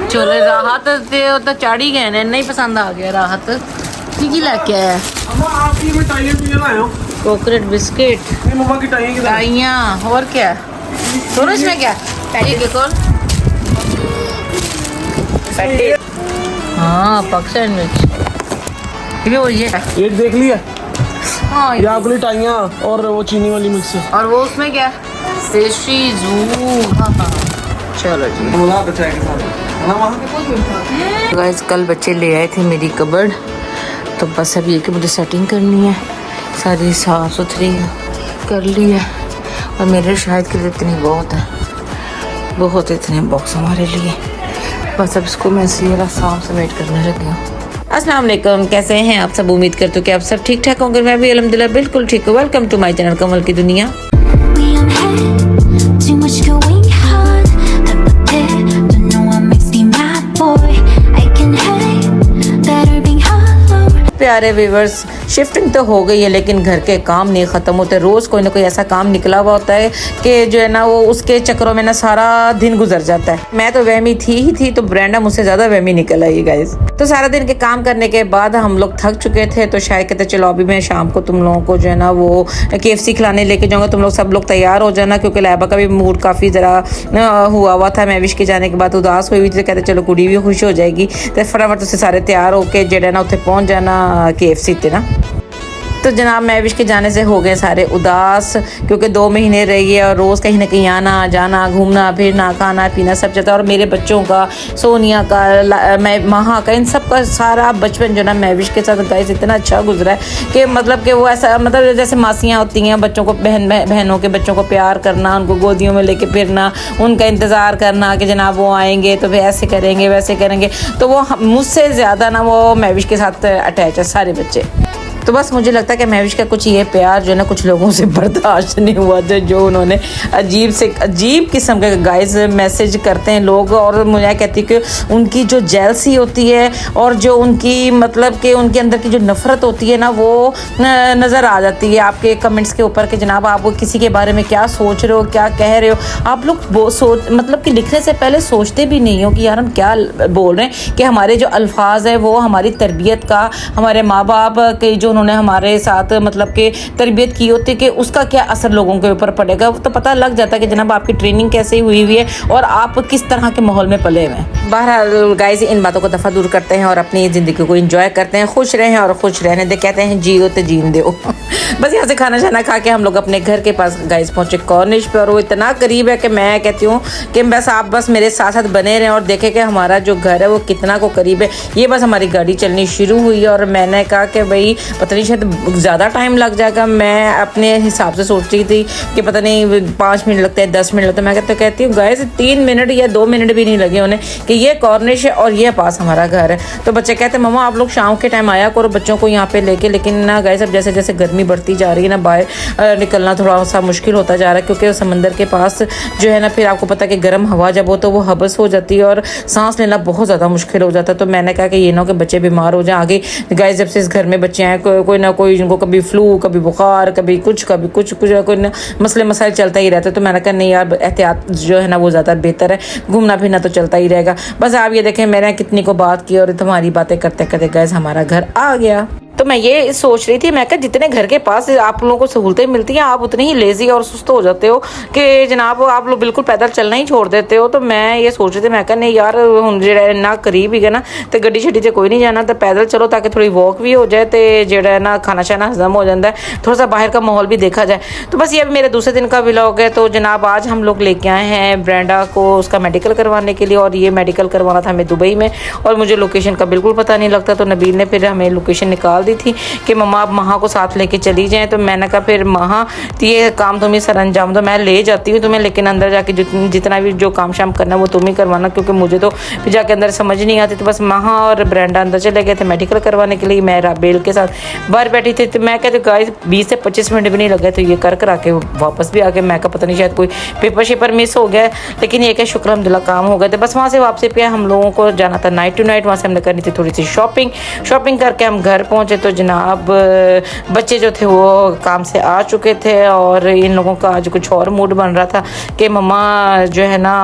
चलो राहत ते तो चढ़ ही गए ने, नहीं पसंद आ गया राहत की लेके आया। आपकी मिठाइयाँ लाए हो? चॉकलेट बिस्किट मम्मा की मिठाइयाँ और क्या दोनों इसमें क्या हाँ पक सैंडविच ये भी वही है। एक देख लिया हाँ ये आपके लिए टाइयाँ और वो चीनी वाली मिक्स है। और वो उसमें क्या पेस्ट्री जू। हाँ चलो जी गाइस कल बच्चे ले आए थे मेरी कबर्ड, तो बस अब ये कि मुझे सेटिंग करनी है, सारी साफ सुथरी कर ली है। और मेरे शायद के लिए इतनी बहुत है, बहुत इतने बॉक्स हमारे लिए। बस अब इसको मैं सीधा साफ समेट करने लगी हूँ। अस्सलाम वालेकुम, कैसे हैं आप सब? उम्मीद करती हूँ कि आप सब ठीक ठाक होंगे। मैं भी अल्हम्दुलिल्लाह बिल्कुल ठीक हूँ। वेलकम टू माय चैनल कमल की दुनिया। प्यारे व्यूवर्स, शिफ्टिंग तो हो गई है लेकिन घर के काम नहीं ख़त्म होते। रोज़ कोई ना कोई ऐसा काम निकला हुआ होता है कि जो है ना वो उसके चक्करों में ना सारा दिन गुजर जाता है। मैं तो वहमी थी तो ब्रेंडा मुझसे ज़्यादा वहमी निकल आई गाइस। तो सारा दिन के काम करने के बाद हम लोग थक चुके थे, तो शायद कहते चलो अभी मैं शाम को तुम लोगों को जो है ना वो KFC खिलाने लेके जाऊँगा। तुम लोग सब लोग तैयार हो जाना, क्योंकि लैबा का भी मूड काफ़ी ज़रा हुआ था। मैं विश के जाने के बाद उदास हुई थी, तो कहते चलो कुड़ी भी खुश हो जाएगी, तो फटाफट उससे सारे तैयार होके जो है ना उत्थे पहुँच जाना KFC थे ना। तो जनाब महविश के जाने से हो गए सारे उदास, क्योंकि 2 महीने रही है और रोज़ कहीं ना कहीं आना जाना, घूमना फिरना, खाना पीना सब चलता है। और मेरे बच्चों का, सोनिया का, महा का, इन सब का सारा बचपन जो ना महविश के साथ गाइस इतना अच्छा गुजरा है कि मतलब कि वो ऐसा मतलब जैसे मासियाँ होती हैं, बच्चों को बहनों के बच्चों को प्यार करना, उनको गोदियों में लेके फिरना, उनका इंतज़ार करना कि जनाब वो आएंगे तो फिर ऐसे करेंगे वैसे करेंगे। तो वो मुझसे ज़्यादा ना वो महविश के साथ अटैच है सारे बच्चे। तो बस मुझे लगता है कि महविश का कुछ ये प्यार जो है ना कुछ लोगों से बर्दाश्त नहीं हुआ था, जो उन्होंने अजीब किस्म के गाइस मैसेज करते हैं लोग। और मुझे कहती कि उनकी जो जेलसी होती है और जो उनकी मतलब कि उनके अंदर की जो नफ़रत होती है ना वो नज़र आ जाती है आपके कमेंट्स के ऊपर कि जनाब आप किसी के बारे में क्या सोच रहे हो, क्या कह रहे हो। आप लोग मतलब कि लिखने से पहले सोचते भी नहीं हो कि यार हम क्या बोल रहे हैं, कि हमारे जो अल्फाज है वो हमारी तरबियत का, हमारे माँ बाप के जो उन्होंने हमारे साथ मतलब कि तरबियत की होती है कि उसका क्या असर लोगों के ऊपर पड़ेगा। तो पता लग जाता है कि जनाब आपकी ट्रेनिंग कैसे हुई है और आप किस तरह के माहौल में पले हुए हैं। बहरहाल गाइस इन बातों को दफ़ा दूर करते हैं और अपनी ज़िंदगी को एंजॉय करते हैं, खुश रहें और खुश रहने दे। कहते हैं जियो तो जीन दो। बस यहाँ से खाना शाना खा के हम लोग अपने घर के पास गाइस पहुँचे कॉर्निश पे, और वो इतना करीब है कि मैं कहती हूँ कि बस आप बस मेरे साथ साथ बने रहें और देखें कि हमारा जो घर है वो कितना को करीब है। ये बस हमारी गाड़ी चलनी शुरू हुई और मैंने कहा कि भाई पता नहीं शायद ज़्यादा टाइम लग जाएगा। मैं अपने हिसाब से सोच रही थी कि पता नहीं 5 मिनट लगते हैं, 10 मिनट लगते हैं। मैं कहती हूँ गाइस 3 मिनट या 2 मिनट भी नहीं लगे उन्हें कि ये कॉर्निश है और ये पास हमारा घर है। तो बच्चे कहते हैं मम्मा आप लोग शाम के टाइम आया करो बच्चों को यहाँ पे लेके, लेकिन ना गाइस अब जैसे जैसे गर्मी बढ़ती जा रही है ना बाहर निकलना थोड़ा सा मुश्किल होता जा रहा है, क्योंकि समंदर के पास जो है ना फिर आपको पता है कि गर्म हवा जब हो तो वो हबस हो जाती है और सांस लेना बहुत ज़्यादा मुश्किल हो जाता है। तो मैंने कहा कि ये ना कि बच्चे बीमार हो जाए आगे। गाइस जब से इस घर में बच्चे आए कोई ना कोई जिनको कभी फ्लू, कभी बुखार, कभी कुछ कोई मसले मसाइल चलता ही रहता है। तो मैंने कहा नहीं यार एहतियात जो है ना वो ज़्यादा बेहतर है, घूमना फिरना तो चलता ही रहेगा। बस आप ये देखें मैंने कितनी को बात की और तुम्हारी बातें करते करते गाइस हमारा घर आ गया। तो मैं ये सोच रही थी, मैं कहा जितने घर के पास आप लोगों को सहूलतें मिलती हैं आप उतने ही लेजी और सुस्त हो जाते हो कि जनाब आप लोग बिल्कुल पैदल चलना ही छोड़ देते हो। तो मैं ये सोच रही थी, मैं कहा नहीं यार हुण जेड़ा ना करीब ही है ना तो गड्डी छड्डी से कोई नहीं जाना, तो पैदल चलो ताकि थोड़ी वॉक भी हो जाए, तो जेड़ा है ना खाना शाना हजम हो जाता है, थोड़ा सा बाहर का माहौल भी देखा जाए। तो बस ये अब मेरे दूसरे दिन का व्लॉग है। तो जनाब आज हम लोग लेके आए हैं ब्रेंडा को उसका मेडिकल करवाने के लिए, और ये मेडिकल करवाना था हमें दुबई में और मुझे लोकेशन का बिल्कुल पता नहीं लगता। तो नबील ने फिर हमें लोकेशन निकाल दी थी कि मम्मा आप महा को साथ लेके चली जाएं। तो मैंने कहा फिर महा ये काम तुम्हें सर अंजाम दो, मैं ले जाती हूँ तुम्हें, लेकिन अंदर जाके जितना भी जो काम शाम करना वो तुम ही करवाना, क्योंकि मुझे तो फिर जाके अंदर समझ नहीं आती। तो बस महा और ब्रेंडा अंदर चले गए थे मेडिकल करवाने के लिए, मैं राबेल के साथ बाहर बैठी थी। तो मैं कहती गाइस 20 से 25 मिनट भी नहीं लगे तो ये कर आके वापस भी आ गए। मैं कहा पता नहीं शायद कोई पेपर शेपर मिस हो गया, लेकिन ये क्या शुक्र अल्हम्दुलिल्लाह काम हो गए थे। बस वहाँ से वापसी पे हम लोगों को जाना था नाइट टू नाइट, वहाँ से हमने करनी थी थोड़ी सी शॉपिंग करके हम घर पहुँचे। तो जनाब बच्चे जो थे वो काम से आ चुके थे और इन लोगों का आज कुछ और मूड बन रहा था कि मम्मा जो है ना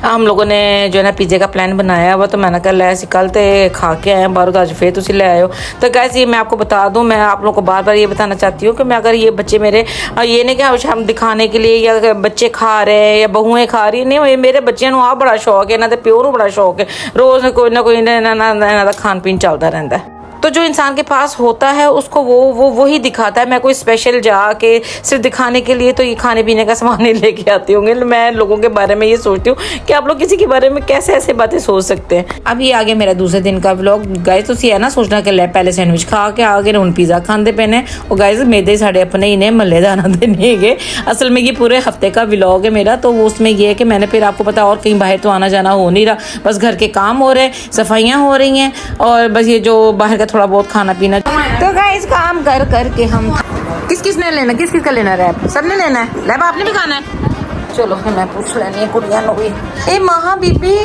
हम लोगों ने जो है ना पिज़्ज़े का प्लान बनाया हुआ, तो मैंने कहा ले कल तो खा के आए हैं बाहर, तो आज फिर तुम ले आए हो। तो गाइस ये मैं आपको बता दूं, मैं आप लोगों को बार बार ये बताना चाहती हूँ कि मैं अगर ये बच्चे मेरे ये नहीं कि हम दिखाने के लिए या बच्चे खा रहे हैं या बहुएं खा रही नहीं, ये मेरे बच्चों को आप बड़ा शौक है, इन्होंने प्यो को बड़ा शौक है, रोज़ कोई ना कोई इन्होंने खान पीन चलता रहता है। तो जो इंसान के पास होता है उसको वो ही दिखाता है। मैं कोई स्पेशल जाके सिर्फ दिखाने के लिए तो ये खाने पीने का सामान नहीं लेके आती होंगे। मैं लोगों के बारे में ये सोचती हूँ कि आप लोग किसी के बारे में कैसे ऐसे बातें सोच सकते हैं। अब ये आ गया मेरा दूसरे दिन का व्लॉग। गाइस तो है ना सोचना कि पहले सैंडविच खा के आ गए, हुण पिज़्ज़ा खाते पे ने। और गाइस मेरे साढ़े अपने ही ने महल्ले दाना दे नहीं गए। असल में ये पूरे हफ्ते का व्लॉग है मेरा, तो उसमें ये है कि मैंने फिर आपको पता और कहीं बाहर तो आना जाना हो नहीं रहा, बस घर के काम हो रहे, सफाइयाँ हो रही हैं और बस ये जो बाहर का थोड़ा बहुत खाना पीना। तो गाइस काम कर के हम किस ने लेना, किस का लेना रैप? सबने लेना है। रैप आपने भी खाना है? चलो फिर मैं पूछ लेनी है कुड़िया नो भी। ए महा बीबी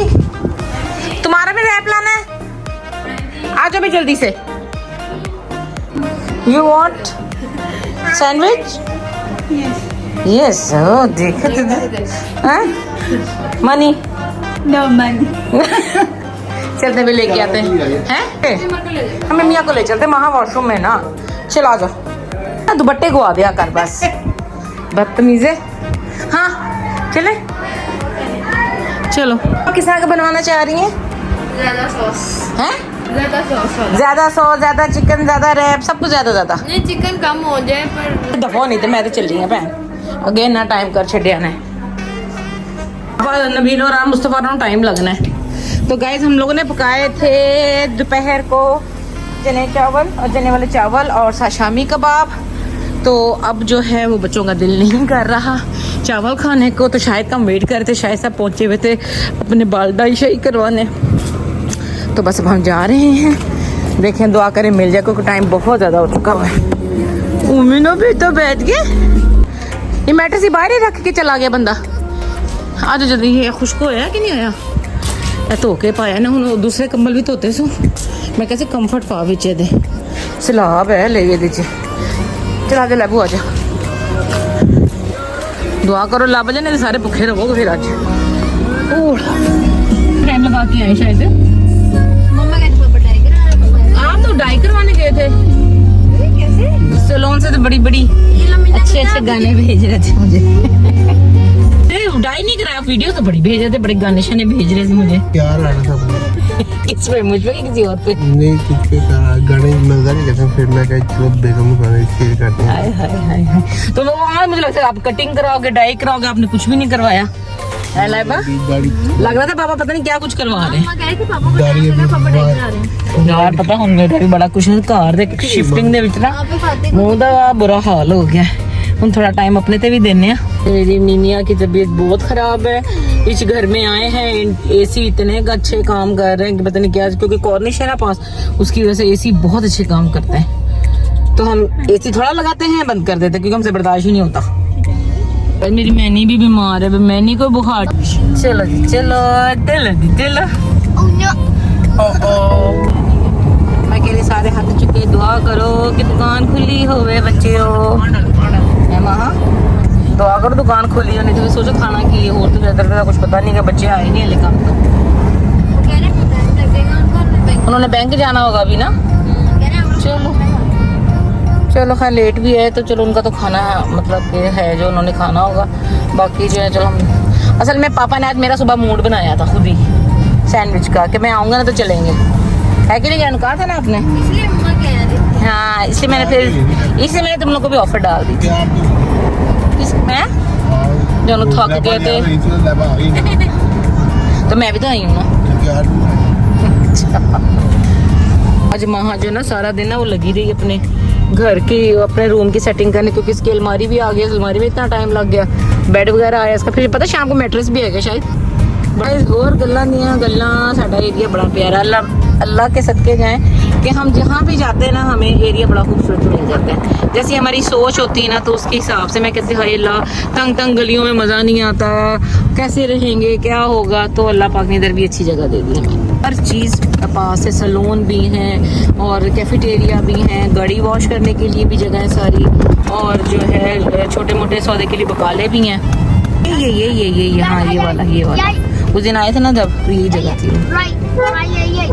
तुम्हारा भी रैप लाना है? आ जाओ भी जल्दी से। You want sandwich? यस। ओ देखो मनी No money. चलते भी लेके आते हैं। हम मियाँ को ले चलते, महा वॉशरूम में ना। चल आ जाओ, दुपट्टे को आ दिया कर बस, बदतमीज़े। हाँ चले चलो। किस तरह का बनवाना चाह रही हैं? ज़्यादा सॉस। हैं? ज़्यादा सॉस वाला। ज़्यादा सॉस, ज़्यादा चिकन, ज़्यादा रैप, सब कुछ ज़्यादा। नहीं चिकन कम हो जाए पर दफा नहीं तो मैं तो चल रही हूँ भैन, अगे ना टाइम कर छड़िया ने। नबील और मुस्तफ़ा को टाइम लगना है। तो गाइस हम लोगों ने पकाए थे दोपहर को चने चावल और चने वाले चावल और शामी कबाब। तो अब जो है वो बच्चों का दिल नहीं कर रहा चावल खाने को, तो शायद हम वेट कर रहे थे, शायद सब पहुँचे हुए थे अपने बाल डाई शाई करवाने। तो बस अब हम जा रहे हैं, देखें दुआ करें मिल जाए, क्योंकि टाइम बहुत ज़्यादा हो चुका हुआ है। उमिनो भी तो बैठ गए, ये मैटर से बाहर ही रख के चला गया बंदा। आज जल्दी ये खुश्क होया कि नहीं होया? धो के पाया ना, हूँ दूसरे कंबल भी धोते सो, मैं कैसे कंफर्ट पा बिचे दे सलाब है ले ये दीजिए। चला जा लैबू, आ जा दुआ करो लब जाए, नहीं सारे भुखे रहोगे फिर। आज टाइम लगा के आए शायद। मम्मा कहती पापा डाई करा। आप तो डाई करवाने गए थे कैसे? सैलून से, तो बड़ी अच्छे गाने भेज रहे थे मुझे। डाई नहीं कराया, वीडियो तो बड़ी भेज रहे थे, बड़े गाने शाने भेज रहे थे मुझे। क्या रहा था किस पे, मुझ पे कि किसी और पे? नहीं किस पे करा गाने मजा नहीं करता, फिर मैं कहा चलो बेगम को शेयर करते हैं। हाय हाय हाय हाय। तो वो वहाँ मुझे लगता है आप कटिंग कराओगे, डाई कराओगे, आपने कुछ भी नहीं करवाया है लाइबा? लग रहा था पापा पता नहीं क्या कुछ करवा रहे हैं। मम्मा कह के पापा को डाई करा, पापा डाई करा रहे हैं। यार पता ਹੁਣ ਮੇਰਾ ਵੀ ਬੜਾ ਕੁਛ ਘਰ ਦੇ ਸ਼ਿਫਟਿੰਗ ਦੇ ਵਿੱਚ ਨਾ ਮੂੰਹ ਦਾ ਬੁਰਾ ਹਾਲ ਹੋ ਗਿਆ। हम थोड़ा टाइम अपने ते भी देने हैं। मेरी मीनिया की तबीयत बहुत ख़राब है, इस घर में आए हैं, एसी इतने अच्छे काम कर रहे हैं कि पता नहीं क्या, क्योंकि कॉर्निश है ना पास, उसकी वजह से एसी बहुत अच्छे काम करता है। तो हम एसी थोड़ा लगाते हैं, बंद कर देते हैं, क्योंकि हमसे बर्दाश्त ही नहीं होता। मेरी मैनी भी बीमार है, मैनी को बुखार। चलो जी चलो चलो। मैं कह रही सारे हाथ चुके दुआ करो कि दुकान खुली होवे बच्चों। महा दुआ करो दुकान खुली होनी, तो सोचो खाना की हो तो ज्यादा कुछ पता नहीं, कि बच्चे आए नहीं हले काम तो। कह रहे हैं बैंक लगेगा उनको, उन्होंने बैंक जाना होगा अभी ना। चलो खैर लेट भी है, तो चलो उनका तो खाना मतलब कि है जो उन्होंने खाना होगा। बाकी जो है चलो हम, असल में पापा ने आज मेरा सुबह मूड बनाया था खुद ही सैंडविच का, कि मैं आऊँगा ना तो चलेंगे, है कि नहीं? क्या कहा था ना आपने? इसलिए मम्मा कह रही थी। हाँ इसलिए मैंने तुम लोग को भी ऑफर डाल दी। मैं दोनों थक गए थे, तो मैं भी तो आई हूँ ना। आज महा जो ना सारा दिन ना वो लगी रही अपने घर की, अपने रूम की सेटिंग करने, क्योंकि इसकी अलमारी भी आ गई, अलमारी में इतना टाइम लग गया, बेड वगैरह आया इसका, फिर पता शाम को मैट्रेस भी आएगा शायद। और गल्ला दियाँ गल्ला, साडा एरिया बड़ा प्यारा, अल्लाह के सदके जाएं कि हम जहाँ भी जाते हैं ना हमें एरिया बड़ा खूबसूरत मिल जाता है। जैसी हमारी सोच होती है ना, तो उसके हिसाब से मैं कहती हाय अल्लाह, तंग तंग गलियों में मज़ा नहीं आता, कैसे रहेंगे, क्या होगा, तो अल्लाह पाक ने इधर भी अच्छी जगह दे दी हमें। हर चीज़ पास है, सैलून भी हैं और कैफेटेरिया भी हैं, गाड़ी वॉश करने के लिए भी जगह है सारी, और जो है छोटे मोटे सौदे के लिए बकाले भी हैं। ये हाँ ये वाला उस दिन आए थे ना जब, तो यही जगह थी। Right.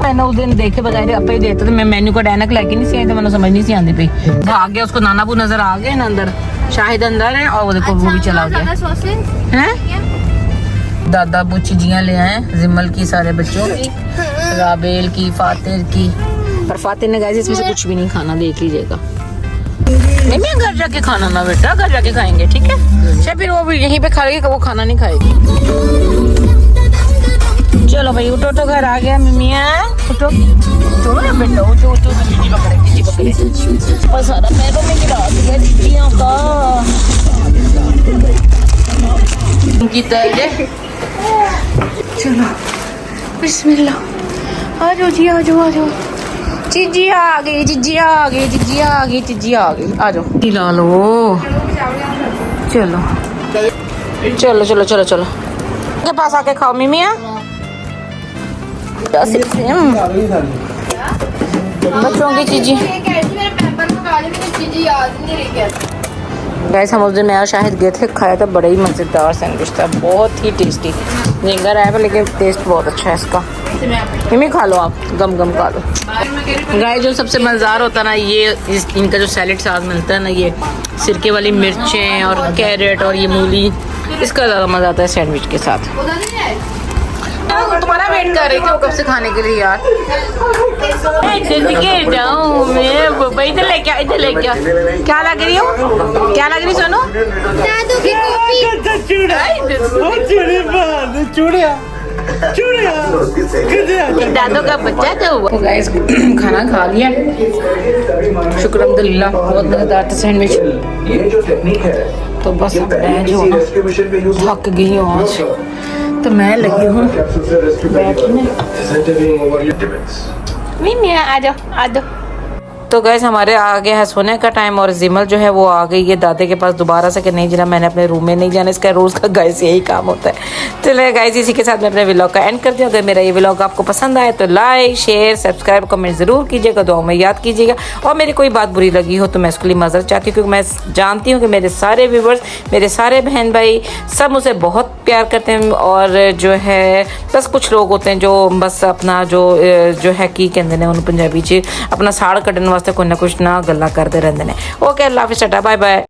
मैंने उस दिन देखे बजाय अपे ही देते तो मैं मेन्यू का डायनक लेके नहीं सी आई, तो मैंने समझ नहीं सी आती पई। वो आ गया, उसको नानाबू नजर आ गए ना अंदर, शाहिद अंदर है और वो देखो वो भी चला गया ज़्यादा सॉसेज हैं। दादा अबू चीजियाँ ले आए जिमल की, सारे बच्चों की, राबेल की, फातिर की। पर फातिर ने गाइस इसमें से कुछ भी नहीं खाना, देख लीजिएगा। नहीं मैं घर जाके खाना ना बेटा, घर जाके खाएंगे ठीक है। शायद फिर वो भी यहीं पे खा लेगी, वो खाना नहीं खाएगी। चलो भाई उठो, तो घर आ गया मिमिया, उठो उठो ना बेटा, उठो उठो, जीजी पकड़े, जीजी पकड़े। और सारा पैरों में गिरा दिया जीजियों का उनकी तरह। चलो बिस्मिल्लाह, आ जाओ जी, आ जाओ आ जाओ। जीजी आ गई, जीजी आ गई, जीजी आ गई, जीजी आ गई, आ जाओ खिला लो। चलो चलो चलो चलो चलो के पास आके खाओ मिमिया। बच्चों की चीजी गैस, हम उस दिन मैं और शाहिद गए थे, खाया था, बड़ा ही मज़ेदार सैंडविच था, बहुत ही टेस्टी। महंगा रहा है लेकिन टेस्ट बहुत अच्छा है इसका। मिमी खा लो आप, गम गम खा लो। गाइस जो सबसे मज़ेदार होता है ना, ये इनका जो सैलेड साथ मिलता है ना, ये सिरके वाली मिर्चें और कैरेट और ये मूली, इसका ज़्यादा मज़ा आता है सैंडविच के साथ। तुम्हारा वेट कर रही थी वो कब से खाने के लिए यार। जल्दी जाऊँ मैं, इधर लेके आ, इधर लेके आ। क्या लग रही हो, क्या लग रही सोनू? दादू की दादू का बच्चा तो हुआ। गाइस खाना खा लिया, शुक्र अल्हम्दुलिल्लाह, बहुत मज़ेदार था सैंडविच। तो बस मैं जो थक गई हूँ आज, तो मैं लगी हूँ बैठने। मिमी आ जाओ आ जाओ। तो गैस हमारे आ गया है सोने का टाइम, और जिमल जो है वो आ गई है दादे के पास दोबारा से कि नहीं जरा मैंने अपने रूम में नहीं जाना, इसका रोज़ का गाइस यही काम होता है। चलिए गाइस इसी के साथ मैं अपने व्लॉग का एंड करती हूँ। अगर मेरा ये व्लॉग आपको पसंद आए तो लाइक शेयर सब्सक्राइब कमेंट ज़रूर कीजिएगा, दुआओं में याद कीजिएगा। और मेरी कोई बात बुरी लगी हो तो मैं उसके लिए माज़रत चाहती हूँ, क्योंकि मैं जानती हूँ कि मेरे सारे व्यूवर्स, मेरे सारे बहन भाई सब मुझे बहुत प्यार करते हैं। और जो है बस कुछ लोग होते हैं जो बस अपना जो है की कहते हैं उन्होंने पंजाबी च अपना साड़ कड्ढन वास्ते कोई ना कुछ ना गल्लां करते रहते हैं। ओके अल्लाह हाफिज़, टाटा बाय बाय।